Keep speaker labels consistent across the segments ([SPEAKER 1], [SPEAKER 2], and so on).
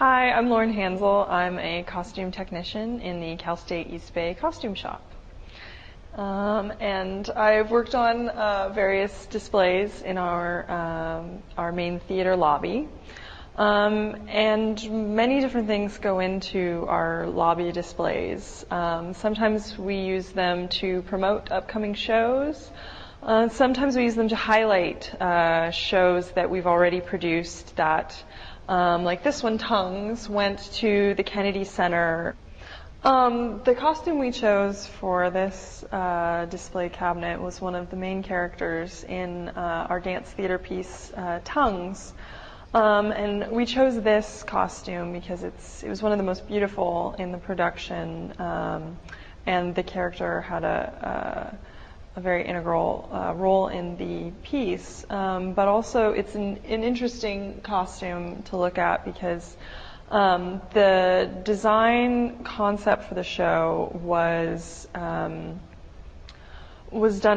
[SPEAKER 1] Hi, I'm Lauren Hansel. I'm a costume technician in the Cal State East Bay costume shop. And I've worked on various displays in our main theater lobby. And many different things go into our lobby displays. Sometimes we use them to promote upcoming shows. Sometimes we use them to highlight shows that we've already produced that, like this one, Tongues, went to the Kennedy Center. The costume we chose for this display cabinet was one of the main characters in our dance theater piece, Tongues. And we chose this costume because it was one of the most beautiful in the production, and the character had a very integral role in the piece. But also it's an interesting costume to look at because the design concept for the show was done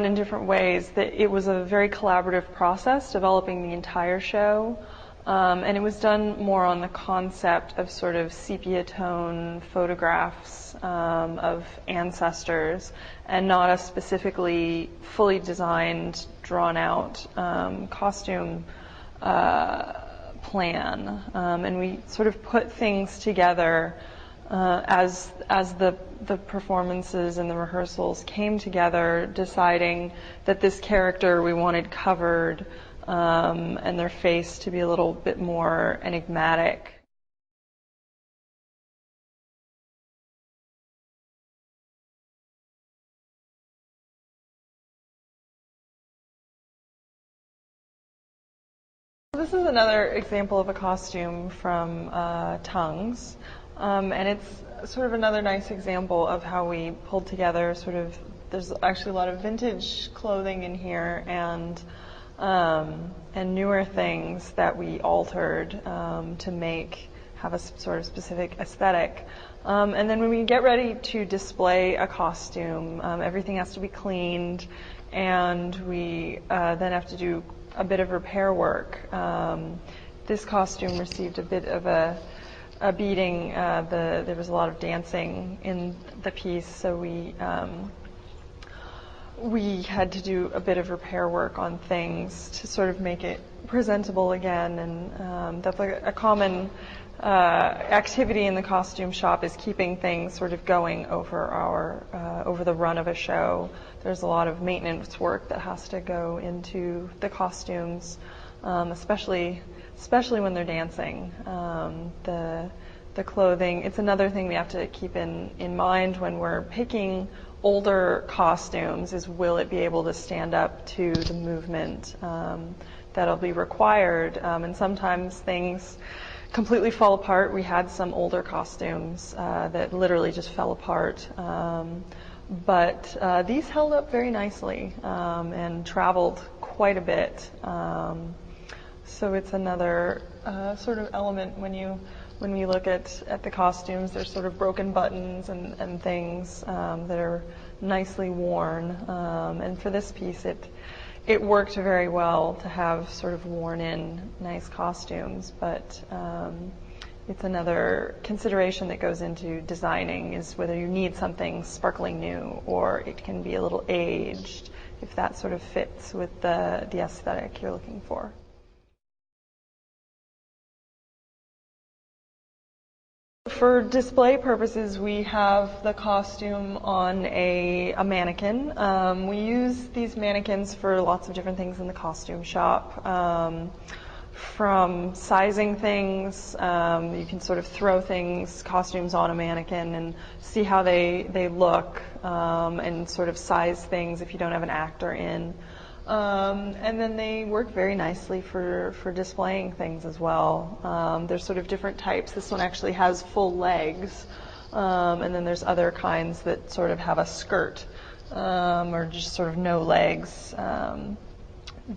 [SPEAKER 1] in different ways. It was a very collaborative process developing the entire show. And it was done more on the concept of sort of sepia tone photographs of ancestors, and not a specifically fully designed, drawn out costume plan. And we sort of put things together as the performances and the rehearsals came together, deciding that this character we wanted covered, and their face to be a little bit more enigmatic. This is another example of a costume from Tongues, and it's sort of another nice example of how we pulled together there's actually a lot of vintage clothing in here, and newer things that we altered to have a sort of specific aesthetic. And then when we get ready to display a costume, everything has to be cleaned, and we then have to do a bit of repair work. This costume received a bit of a beating. There was a lot of dancing in the piece, so we had to do a bit of repair work on things to sort of make it presentable again. And that's like a common activity in the costume shop, is keeping things sort of going over the run of a show. There's a lot of maintenance work that has to go into the costumes, especially when they're dancing. The clothing, it's another thing we have to keep in mind when we're picking older costumes, is will it be able to stand up to the movement that'll be required. And sometimes things completely fall apart. We had some older costumes that literally just fell apart. But these held up very nicely and traveled quite a bit. So it's another sort of element when you look at the costumes. There's sort of broken buttons and things that are nicely worn. And for this piece, it worked very well to have sort of worn in nice costumes. But it's another consideration that goes into designing, is whether you need something sparkling new or it can be a little aged, if that sort of fits with the aesthetic you're looking for. For display purposes, we have the costume on a mannequin. We use these mannequins for lots of different things in the costume shop. From sizing things, you can sort of throw costumes on a mannequin and see how they look, and sort of size things if you don't have an actor in. And then they work very nicely for displaying things as well. There's sort of different types. This one actually has full legs, and then there's other kinds that sort of have a skirt, or just sort of no legs.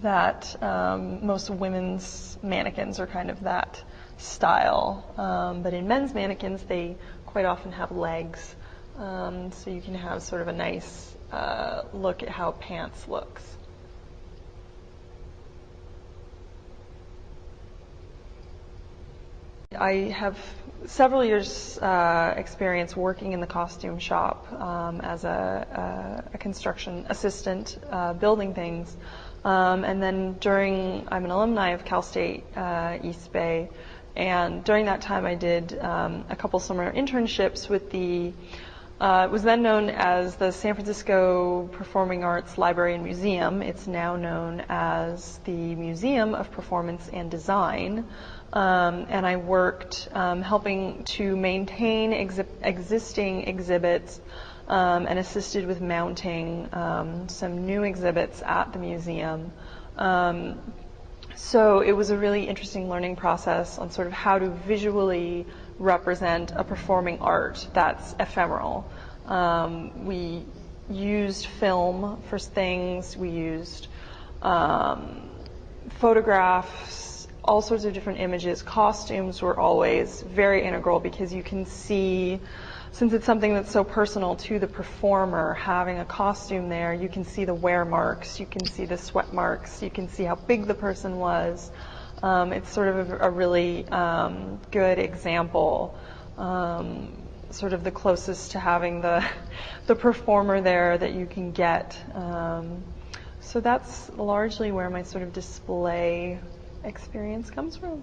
[SPEAKER 1] Most women's mannequins are kind of that style. But in men's mannequins, they quite often have legs. So you can have sort of a nice look at how pants looks. I have several years experience working in the costume shop as a construction assistant, building things. And then I'm an alumni of Cal State East Bay, and during that time I did a couple summer internships with it was then known as the San Francisco Performing Arts Library and Museum. It's now known as the Museum of Performance and Design. And I worked helping to maintain existing exhibits and assisted with mounting some new exhibits at the museum. So it was a really interesting learning process on sort of how to visually represent a performing art that's ephemeral. We used film for things, we used photographs, all sorts of different images. Costumes were always very integral because you can see, since it's something that's so personal to the performer, having a costume there, you can see the wear marks, you can see the sweat marks, you can see how big the person was. It's sort of a really good example, sort of the closest to having the performer there that you can get. So that's largely where my sort of display experience comes from.